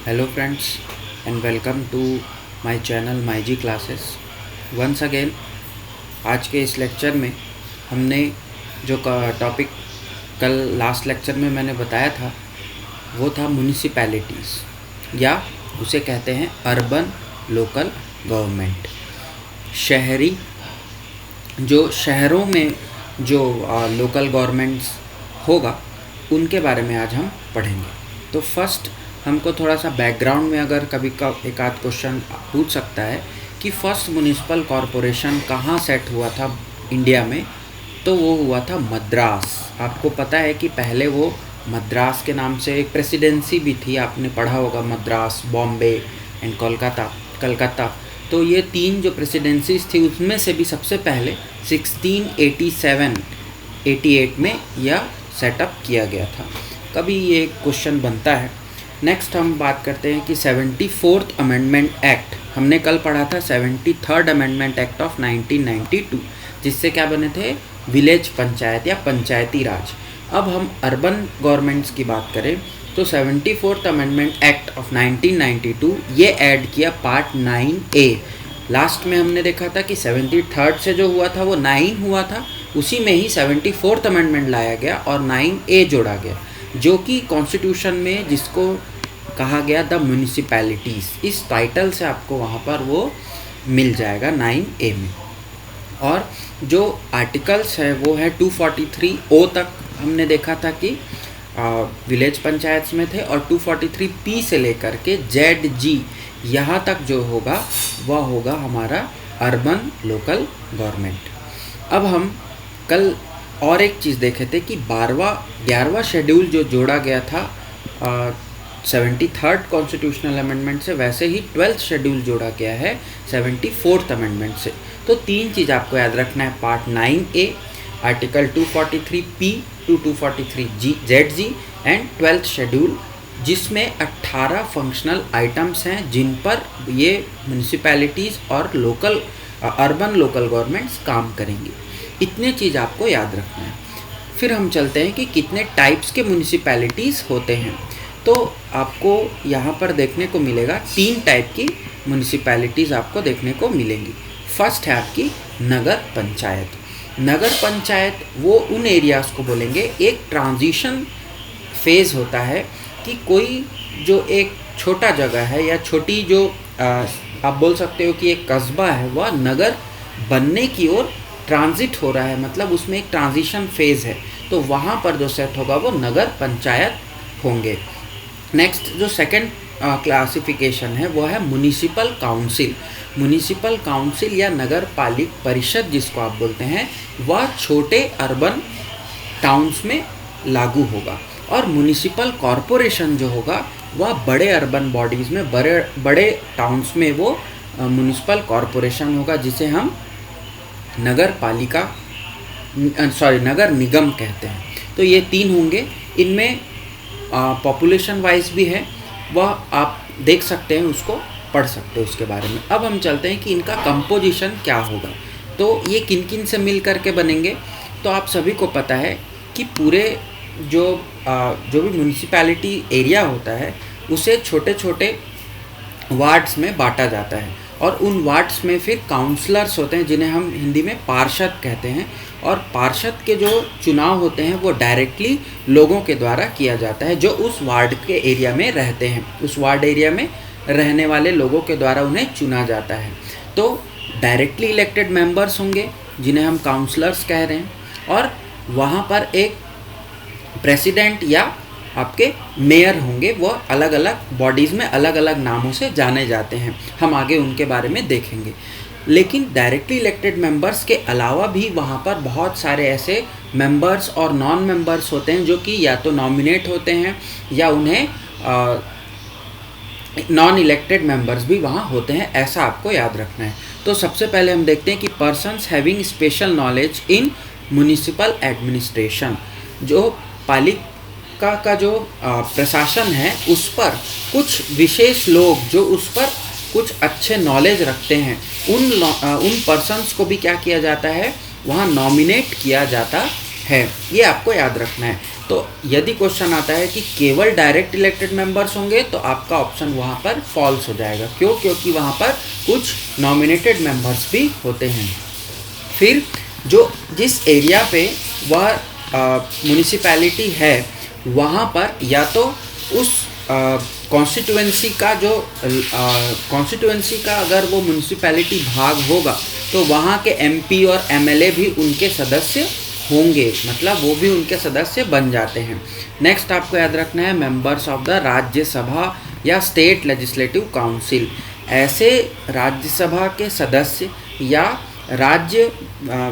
Hello friends and welcome to my channel My G Classes. Once again आज के इस lecture में हमने जो टॉपिक कल लास्ट लेक्चर में मैंने बताया था वो था म्यूनिसिपैलिटीज़ या उसे कहते हैं अर्बन लोकल गवर्नमेंट। शहरी जो शहरों में जो लोकल गवर्नमेंट्स होगा उनके बारे में आज हम पढ़ेंगे। तो फर्स्ट हमको थोड़ा सा बैकग्राउंड में अगर कभी का एक आध क्वेश्चन पूछ सकता है कि फर्स्ट म्युनिसिपल कॉरपोरेशन कहाँ सेट हुआ था इंडिया में, तो वो हुआ था मद्रास। आपको पता है कि पहले वो मद्रास के नाम से एक प्रेसिडेंसी भी थी, आपने पढ़ा होगा मद्रास, बॉम्बे एंड कलकत्ता। तो ये तीन जो प्रेसिडेंसीज थी उसमें से भी सबसे पहले 1688 में यह सेटअप किया गया था। कभी ये क्वेश्चन बनता है। नेक्स्ट हम बात करते हैं कि 74th अमेंडमेंट एक्ट, हमने कल पढ़ा था 73rd अमेंडमेंट एक्ट ऑफ 1992, जिससे क्या बने थे विलेज पंचायत या पंचायती राज। अब हम अर्बन गवर्नमेंट्स की बात करें तो 74th अमेंडमेंट एक्ट ऑफ 1992 ये ऐड किया पार्ट 9A। लास्ट में हमने देखा था कि 73rd से जो हुआ था वो 9 हुआ था, उसी में ही 74th अमेंडमेंट लाया गया और 9A जोड़ा गया, जो कि कॉन्स्टिट्यूशन में जिसको कहा गया द म्यूनिसिपैलिटीज़, इस टाइटल से आपको वहाँ पर वो मिल जाएगा 9A में। और जो आर्टिकल्स है वो है 243O तक हमने देखा था कि विलेज पंचायत्स में थे, और 243P से लेकर के ZG यहाँ तक जो होगा वह होगा हमारा अर्बन लोकल गवर्नमेंट। अब हम कल और एक चीज़ देखे थे कि 11वां शेड्यूल जो जोड़ा गया था 73rd कॉन्स्टिट्यूशनल अमेंडमेंट से, वैसे ही 12th शेड्यूल जोड़ा गया है 74th अमेंडमेंट से। तो तीन चीज़ आपको याद रखना है, part 9A, article 243P to 243ZG and 12th schedule, जिसमें 18 फंक्शनल आइटम्स हैं जिन पर ये म्यूनिसिपैलिटीज़ और अर्बन लोकल गवर्नमेंट्स काम करेंगी। इतने चीज़ आपको याद रखना है। फिर हम चलते हैं कि कितने टाइप्स के म्यूनिसिपैलिटीज़ होते हैं। तो आपको यहाँ पर देखने को मिलेगा 3 टाइप की म्यूनिसिपैलिटीज़ आपको देखने को मिलेंगी। फर्स्ट है आपकी नगर पंचायत। नगर पंचायत वो उन एरियाज़ को बोलेंगे, एक ट्रांजिशन फेज़ होता है कि कोई जो एक छोटा जगह है या छोटी जो आप बोल सकते हो कि एक कस्बा है, वह नगर बनने की ओर ट्रांजिट हो रहा है, मतलब उसमें एक ट्रांजिशन फेज़ है, तो वहाँ पर जो सेट होगा वो नगर पंचायत होंगे। नेक्स्ट जो सेकंड क्लासिफिकेशन है वो है म्युनिसिपल काउंसिल। म्युनिसिपल काउंसिल या नगर पालिक परिषद जिसको आप बोलते हैं, वह छोटे अर्बन टाउन्स में लागू होगा, और म्युनिसिपल कॉरपोरेशन जो होगा वह बड़े अर्बन बॉडीज़ में, बड़े टाउन्स में वो म्युनिसिपल कॉरपोरेशन होगा, जिसे हम नगर निगम कहते हैं। तो ये 3 होंगे। इनमें पॉपुलेशन वाइज भी है, वह आप देख सकते हैं, उसको पढ़ सकते हो उसके बारे में। अब हम चलते हैं कि इनका कंपोजिशन क्या होगा, तो ये किन किन से मिल करके बनेंगे। तो आप सभी को पता है कि पूरे जो भी म्यूनिसिपैलिटी एरिया होता है उसे छोटे छोटे वार्ड्स में बांटा जाता है, और उन वार्ड्स में फिर काउंसलर्स होते हैं जिन्हें हम हिंदी में पार्षद कहते हैं, और पार्षद के जो चुनाव होते हैं वो डायरेक्टली लोगों के द्वारा किया जाता है जो उस वार्ड के एरिया में रहते हैं। उस वार्ड एरिया में रहने वाले लोगों के द्वारा उन्हें चुना जाता है। तो डायरेक्टली इलेक्टेड मेंबर्स होंगे जिन्हें हम काउंसलर्स कह रहे हैं, और वहाँ पर एक प्रेसिडेंट या आपके मेयर होंगे, वो अलग अलग बॉडीज़ में अलग अलग नामों से जाने जाते हैं, हम आगे उनके बारे में देखेंगे। लेकिन डायरेक्टली इलेक्टेड मेंबर्स के अलावा भी वहाँ पर बहुत सारे ऐसे मेंबर्स और नॉन मेंबर्स होते हैं जो कि या तो नॉमिनेट होते हैं या उन्हें नॉन इलेक्टेड मेंबर्स भी वहाँ होते हैं, ऐसा आपको याद रखना है। तो सबसे पहले हम देखते हैं कि persons having special knowledge in municipal administration, जो पालिका का जो प्रशासन है उस पर कुछ विशेष लोग जो उस पर कुछ अच्छे नॉलेज रखते हैं, उन पर्सन्स को भी क्या किया जाता है, वहाँ नॉमिनेट किया जाता है। ये आपको याद रखना है। तो यदि क्वेश्चन आता है कि केवल डायरेक्ट इलेक्टेड मेंबर्स होंगे तो आपका ऑप्शन वहाँ पर फॉल्स हो जाएगा। क्यों? क्योंकि वहाँ पर कुछ नॉमिनेटेड मेंबर्स भी होते हैं। फिर जो जिस एरिया पे वह म्युनिसिपैलिटी है वहाँ पर या तो उस कॉन्स्टिट्यूएंसी का जो कॉन्स्टिट्यूएंसी का अगर वो म्युनिसिपैलिटी भाग होगा तो वहाँ के एमपी और एमएलए भी उनके सदस्य होंगे, मतलब वो भी उनके सदस्य बन जाते हैं। नेक्स्ट आपको याद रखना है मेंबर्स ऑफ द राज्यसभा या स्टेट लेजिस्लेटिव काउंसिल। ऐसे राज्यसभा के सदस्य या राज्य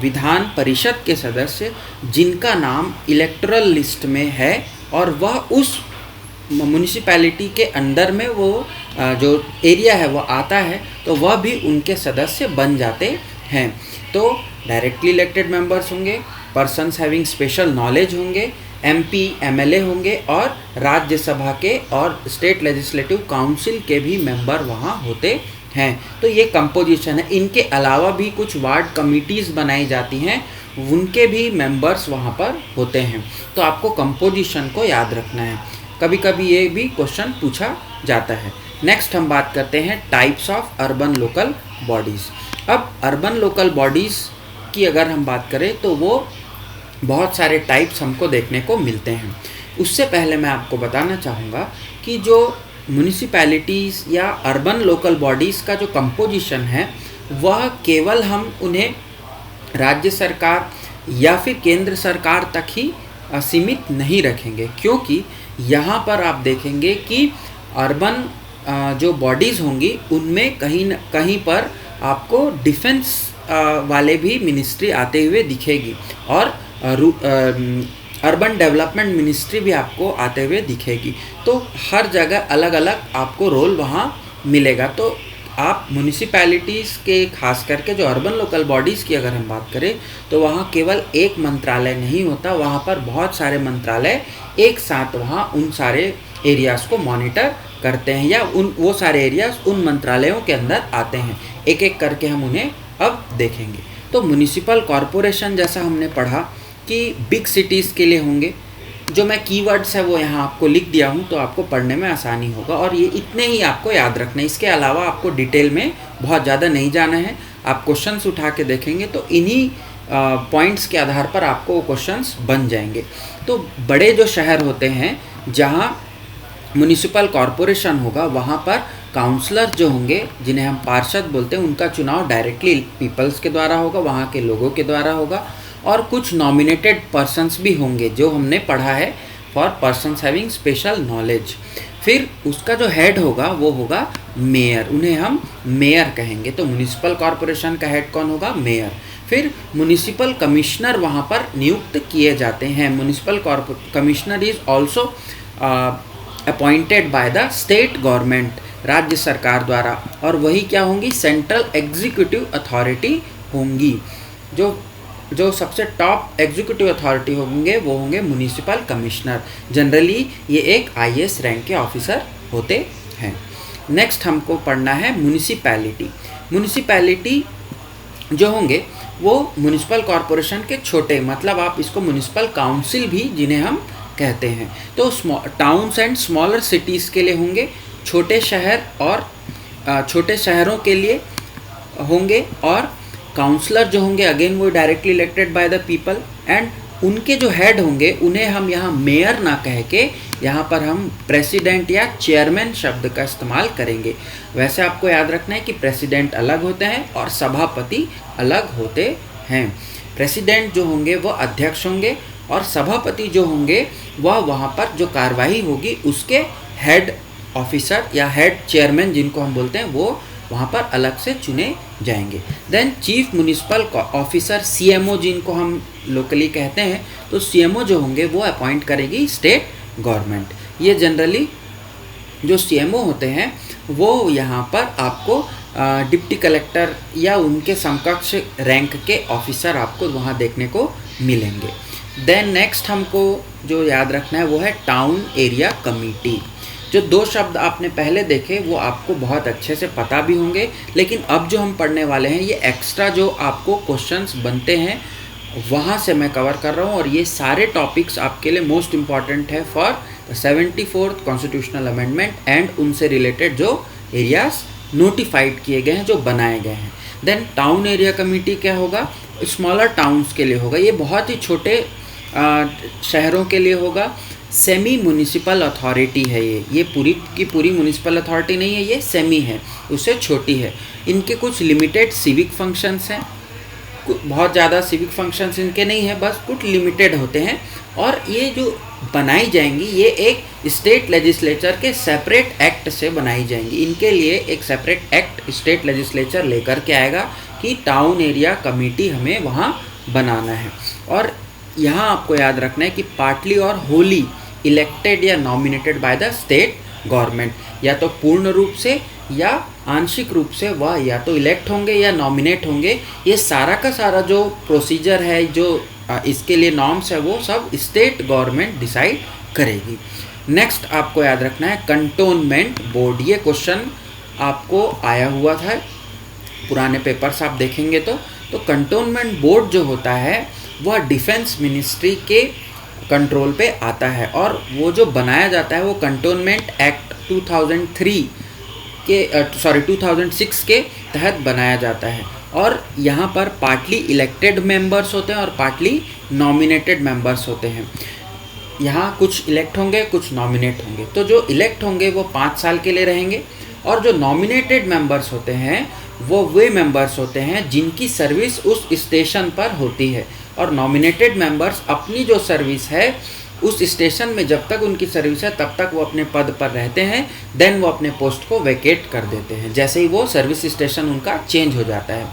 विधान परिषद के सदस्य जिनका नाम इलेक्टोरल लिस्ट में है और वह उस म्युनिसिपैलिटी के अंडर में वो जो एरिया है वो आता है, तो वह भी उनके सदस्य बन जाते हैं। तो डायरेक्टली इलेक्टेड मेंबर्स होंगे, पर्सन्स हैविंग स्पेशल नॉलेज होंगे, एमपी एमएलए होंगे और राज्यसभा के और स्टेट लेजिस्लेटिव काउंसिल के भी मेंबर वहाँ होते हैं। तो ये कंपोजिशन है। इनके अलावा भी कुछ वार्ड कमिटीज़ बनाई जाती हैं, उनके भी मेंबर्स वहाँ पर होते हैं। तो आपको कंपोजिशन को याद रखना है, कभी कभी ये भी क्वेश्चन पूछा जाता है। नेक्स्ट हम बात करते हैं types of urban local bodies. अब अर्बन लोकल बॉडीज़ की अगर हम बात करें तो वो बहुत सारे टाइप्स हमको देखने को मिलते हैं। उससे पहले मैं आपको बताना चाहूँगा कि जो म्युनिसिपैलिटीज़ या अर्बन लोकल बॉडीज़ का जो कंपोजिशन है वह केवल हम उन्हें राज्य सरकार या फिर केंद्र सरकार तक ही सीमित नहीं रखेंगे, क्योंकि यहाँ पर आप देखेंगे कि अर्बन जो बॉडीज़ होंगी उनमें कहीं न कहीं पर आपको डिफेंस वाले भी मिनिस्ट्री आते हुए दिखेगी और अर्बन डेवलपमेंट मिनिस्ट्री भी आपको आते हुए दिखेगी। तो हर जगह अलग अलग आपको रोल वहाँ मिलेगा। तो आप म्युनिसिपैलिटीज़ के खास करके जो अर्बन लोकल बॉडीज़ की अगर हम बात करें तो वहाँ केवल एक मंत्रालय नहीं होता, वहाँ पर बहुत सारे मंत्रालय एक साथ वहाँ उन सारे एरियाज़ को मॉनिटर करते हैं या वो सारे एरियाज़ उन मंत्रालयों के अंदर आते हैं। एक एक करके हम उन्हें अब देखेंगे। तो म्युनिसिपल कॉरपोरेशन जैसा हमने पढ़ा कि बिग सिटीज़ के लिए होंगे, जो मैं कीवर्ड्स है वो यहाँ आपको लिख दिया हूँ तो आपको पढ़ने में आसानी होगा और ये इतने ही आपको याद रखना है। इसके अलावा आपको डिटेल में बहुत ज़्यादा नहीं जाना है। आप क्वेश्चंस उठा के देखेंगे तो इन्हीं पॉइंट्स के आधार पर आपको वो क्वेश्चंस बन जाएंगे। तो बड़े जो शहर होते हैं जहाँ म्युनिसिपल कॉरपोरेशन होगा वहाँ पर काउंसलर जो होंगे जिन्हें हम पार्षद बोलते हैं उनका चुनाव डायरेक्टली पीपल्स के द्वारा होगा, वहाँ के लोगों के द्वारा होगा और कुछ नॉमिनेटेड पर्सन्स भी होंगे जो हमने पढ़ा है for persons having special knowledge. फिर उसका जो हेड होगा वो होगा मेयर, उन्हें हम मेयर कहेंगे। तो म्युनिसिपल कॉरपोरेशन का हेड कौन होगा? मेयर। फिर म्युनिसिपल कमिश्नर वहाँ पर नियुक्त किए जाते हैं। Municipal commissioner is also appointed by the state government, राज्य सरकार द्वारा, और वही क्या होंगी? सेंट्रल एग्जीक्यूटिव अथॉरिटी होंगी। जो सबसे टॉप एग्जीक्यूटिव अथॉरिटी होंगे वो होंगे म्युनिसिपल कमिश्नर। जनरली ये एक आईएएस रैंक के ऑफिसर होते हैं। नेक्स्ट हमको पढ़ना है म्युनिसिपैलिटी। म्युनिसिपैलिटी जो होंगे वो म्युनिसिपल कॉरपोरेशन के छोटे, मतलब आप इसको म्युनिसिपल काउंसिल भी जिन्हें हम कहते हैं। तो टाउन्स एंड स्मॉलर सिटीज़ के लिए होंगे, छोटे शहर और छोटे शहरों के लिए होंगे, और काउंसलर जो होंगे अगेन वो directly elected by the people, and उनके जो हेड होंगे उन्हें हम यहाँ मेयर ना कह के यहाँ पर हम प्रेसिडेंट या चेयरमैन शब्द का इस्तेमाल करेंगे। वैसे आपको याद रखना है कि प्रेसिडेंट अलग होते हैं और सभापति अलग होते हैं। प्रेसिडेंट जो होंगे वो अध्यक्ष होंगे और सभापति जो होंगे वह वहाँ पर जो कार्रवाई होगी उसके हेड ऑफिसर या हेड चेयरमैन जिनको हम बोलते हैं वो वहाँ पर अलग से चुने जाएंगे। Then chief municipal officer CMO जिनको हम लोकली कहते हैं, तो सीएमओ जो होंगे वो अपॉइंट करेगी स्टेट गवर्नमेंट। ये जनरली जो सीएमओ होते हैं वो यहाँ पर आपको डिप्टी कलेक्टर या उनके समकक्ष रैंक के ऑफिसर आपको वहाँ देखने को मिलेंगे। देन नेक्स्ट हमको जो याद रखना है वो है टाउन एरिया कमेटी। जो दो शब्द आपने पहले देखे वो आपको बहुत अच्छे से पता भी होंगे, लेकिन अब जो हम पढ़ने वाले हैं ये एक्स्ट्रा जो आपको क्वेश्चंस बनते हैं वहाँ से मैं कवर कर रहा हूँ, और ये सारे टॉपिक्स आपके लिए मोस्ट इम्पॉर्टेंट है for 74th constitutional amendment and उनसे रिलेटेड जो एरियाज नोटिफाइड किए गए हैं, जो बनाए गए हैं। देन टाउन एरिया कमेटी क्या होगा, स्मॉलर टाउन्स के लिए होगा, ये बहुत ही छोटे शहरों के लिए होगा। सेमी म्यूनिसिपल अथॉरिटी है ये पूरी की पूरी म्यूनिसिपल अथॉरिटी नहीं है, ये सेमी है, उससे छोटी है। इनके कुछ लिमिटेड सिविक फंक्शंस हैं, बहुत ज़्यादा सिविक फंक्शंस इनके नहीं है, बस कुछ लिमिटेड होते हैं। और ये जो बनाई जाएंगी ये एक स्टेट लेजिस्लेचर के सेपरेट एक्ट से बनाई जाएंगी। इनके लिए एक सेपरेट एक्ट स्टेट लेजिस्लेचर लेकर के आएगा कि टाउन एरिया कमेटी हमें वहाँ बनाना है। और यहाँ आपको याद रखना है कि पार्टली और होली इलेक्टेड या nominated by the state government, या तो पूर्ण रूप से या आंशिक रूप से वह या तो इलेक्ट होंगे या नॉमिनेट होंगे। ये सारा का सारा जो प्रोसीजर है, जो इसके लिए नॉर्म्स है, वो सब स्टेट गवर्नमेंट डिसाइड करेगी। नेक्स्ट आपको याद रखना है कंटोनमेंट बोर्ड। ये क्वेश्चन आपको आया हुआ था पुराने पेपर्स आप देखेंगे तो कंटोनमेंट बोर्ड जो होता है वह डिफेंस मिनिस्ट्री के कंट्रोल पे आता है, और वो जो बनाया जाता है वो कंटोनमेंट एक्ट 2006 के तहत बनाया जाता है। और यहाँ पर पार्टली इलेक्टेड मेंबर्स होते हैं और पार्टली नॉमिनेटेड मेंबर्स होते हैं। यहाँ कुछ इलेक्ट होंगे, कुछ नॉमिनेट होंगे। तो जो इलेक्ट होंगे वो 5 साल के लिए रहेंगे, और जो नॉमिनेटेड मेंबर्स होते हैं वो वे मेंबर्स होते हैं जिनकी सर्विस उस स्टेशन पर होती है। और नॉमिनेटेड मेंबर्स अपनी जो सर्विस है उस स्टेशन में जब तक उनकी सर्विस है तब तक वो अपने पद पर रहते हैं, देन वो अपने पोस्ट को वैकेट कर देते हैं जैसे ही वो सर्विस स्टेशन उनका चेंज हो जाता है।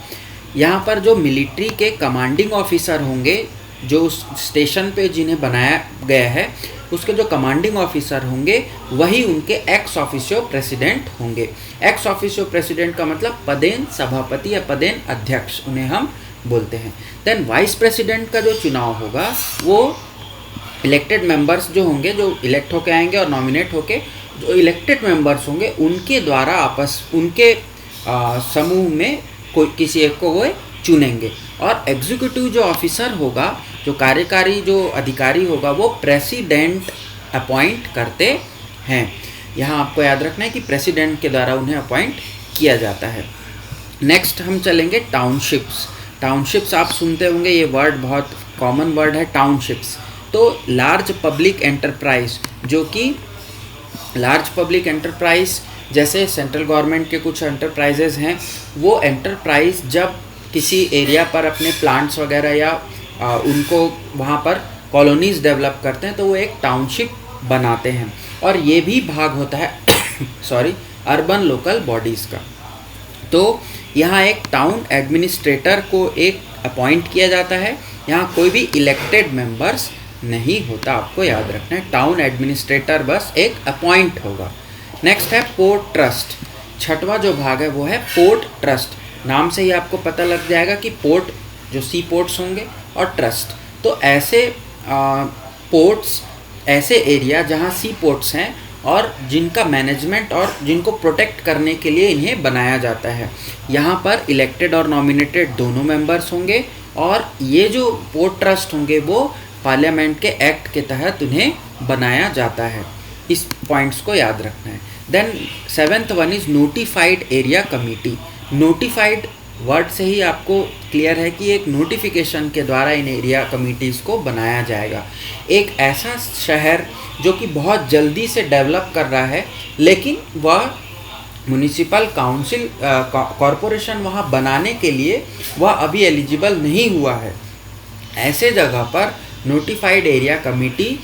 यहाँ पर जो मिलिट्री के कमांडिंग ऑफिसर होंगे, जो उस स्टेशन पे जिन्हें बनाया गया है उसके जो कमांडिंग ऑफिसर होंगे वही उनके एक्स ऑफिशियो प्रेसिडेंट होंगे। एक्स ऑफिशियो प्रेसिडेंट का मतलब पदेन सभापति या पदेन अध्यक्ष उन्हें हम बोलते हैं। देन वाइस प्रेसिडेंट का जो चुनाव होगा वो इलेक्टेड मेंबर्स जो होंगे, जो इलेक्ट होके आएंगे, और नॉमिनेट होके जो इलेक्टेड मेंबर्स होंगे उनके द्वारा उनके समूह में कोई किसी एक को वो चुनेंगे। और एग्जीक्यूटिव जो ऑफिसर होगा, जो कार्यकारी जो अधिकारी होगा, वो प्रेसिडेंट अपॉइंट करते हैं। यहाँ आपको याद रखना है कि प्रेसिडेंट के द्वारा उन्हें अपॉइंट किया जाता है। नेक्स्ट हम चलेंगे टाउनशिप्स। टाउनशिप्स आप सुनते होंगे, ये वर्ड बहुत कॉमन वर्ड है टाउनशिप्स। तो लार्ज पब्लिक एंटरप्राइज, जो कि लार्ज पब्लिक एंटरप्राइज जैसे सेंट्रल गवर्नमेंट के कुछ एंटरप्राइजेज हैं, वो एंटरप्राइज जब किसी एरिया पर अपने प्लांट्स वगैरह या उनको वहाँ पर कॉलोनीज़ डेवलप करते हैं तो वो एक टाउनशिप बनाते हैं। और ये भी भाग होता है अर्बन लोकल बॉडीज़ का। तो यहाँ एक टाउन एडमिनिस्ट्रेटर को एक अपॉइंट किया जाता है। यहाँ कोई भी इलेक्टेड मेंबर्स नहीं होता, आपको याद रखना है। टाउन एडमिनिस्ट्रेटर बस एक अपॉइंट होगा। नेक्स्ट है पोर्ट ट्रस्ट। छठवां जो भाग है वो है पोर्ट ट्रस्ट। नाम से ही आपको पता लग जाएगा कि पोर्ट जो सी पोर्ट्स होंगे और ट्रस्ट, तो ऐसे पोर्ट्स, ऐसे एरिया जहाँ सी पोर्ट्स हैं और जिनका मैनेजमेंट और जिनको प्रोटेक्ट करने के लिए इन्हें बनाया जाता है। यहाँ पर इलेक्टेड और नॉमिनेटेड दोनों मेंबर्स होंगे, और ये जो पोर्ट ट्रस्ट होंगे वो पार्लियामेंट के एक्ट के तहत उन्हें बनाया जाता है। इस पॉइंट्स को याद रखना है। Then 7th one is notified area committee. Notified word से ही आपको क्लियर है कि एक नोटिफिकेशन के द्वारा इन एरिया कमिटीज़ को बनाया जाएगा। एक ऐसा शहर जो कि बहुत जल्दी से डेवलप कर रहा है, लेकिन वह म्युनिसिपल काउंसिल कॉरपोरेशन वहाँ बनाने के लिए वह अभी एलिजिबल नहीं हुआ है, ऐसे जगह पर नोटिफाइड एरिया कमेटी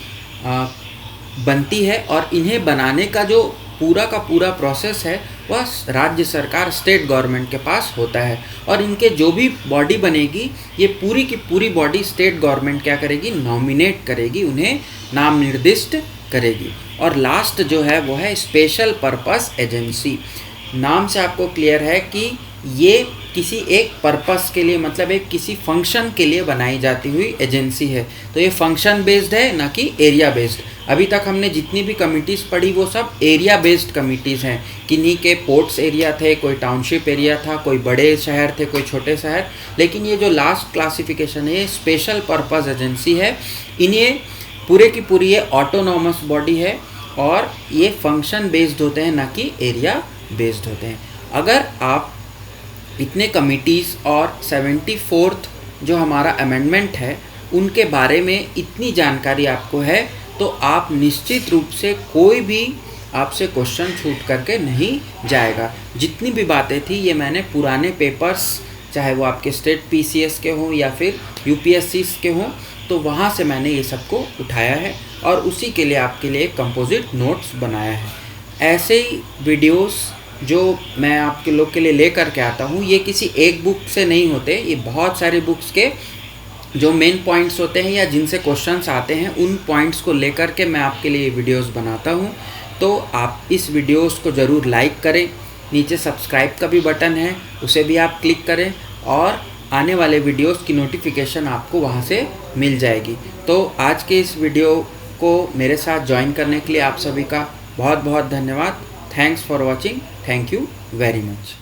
बनती है। और इन्हें बनाने का जो पूरा का पूरा प्रोसेस है वह राज्य सरकार, स्टेट गवर्नमेंट के पास होता है। और इनके जो भी बॉडी बनेगी, ये पूरी की पूरी बॉडी स्टेट गवर्नमेंट क्या करेगी, नॉमिनेट करेगी, उन्हें नाम निर्दिष्ट करेगी। और लास्ट जो है वो है स्पेशल पर्पस एजेंसी। नाम से आपको क्लियर है कि ये किसी एक पर्पस के लिए, मतलब एक किसी फंक्शन के लिए बनाई जाती हुई एजेंसी है। तो ये फंक्शन बेस्ड है, ना कि एरिया बेस्ड। अभी तक हमने जितनी भी कमिटीज़ पढ़ी वो सब एरिया बेस्ड कमिटीज़ हैं। किन्हीं के पोर्ट्स एरिया थे, कोई टाउनशिप एरिया था, कोई बड़े शहर थे, कोई छोटे शहर। लेकिन ये जो लास्ट क्लासिफिकेशन है ये स्पेशल पर्पस एजेंसी है। इन्हें पूरे की पूरी ये ऑटोनॉमस बॉडी है और ये फंक्शन बेस्ड होते हैं, ना कि एरिया बेस्ड होते हैं। अगर आप इतने कमिटीज़ और 74th जो हमारा अमेंडमेंट है उनके बारे में इतनी जानकारी आपको है तो आप निश्चित रूप से कोई भी आपसे क्वेश्चन छूट करके नहीं जाएगा। जितनी भी बातें थी ये मैंने पुराने पेपर्स, चाहे वो आपके स्टेट पीसीएस के हों या फिर यूपीएससी के हों, तो वहाँ से मैंने ये सबको उठाया है और उसी के लिए आपके लिए कंपोजिट नोट्स बनाया है। ऐसे ही वीडियोस जो मैं आपके लोग के लिए लेकर के आता हूँ ये किसी एक बुक से नहीं होते, ये बहुत सारे बुक्स के जो मेन पॉइंट्स होते हैं या जिनसे क्वेश्चंस आते हैं उन पॉइंट्स को लेकर के मैं आपके लिए वीडियोस बनाता हूँ। तो आप इस वीडियोस को ज़रूर लाइक करें, नीचे सब्सक्राइब का भी बटन है उसे भी आप क्लिक करें और आने वाले वीडियोस की नोटिफिकेशन आपको वहाँ से मिल जाएगी। तो आज के इस वीडियो को मेरे साथ ज्वाइन करने के लिए आप सभी का बहुत बहुत धन्यवाद। Thanks for watching. Thank you very much.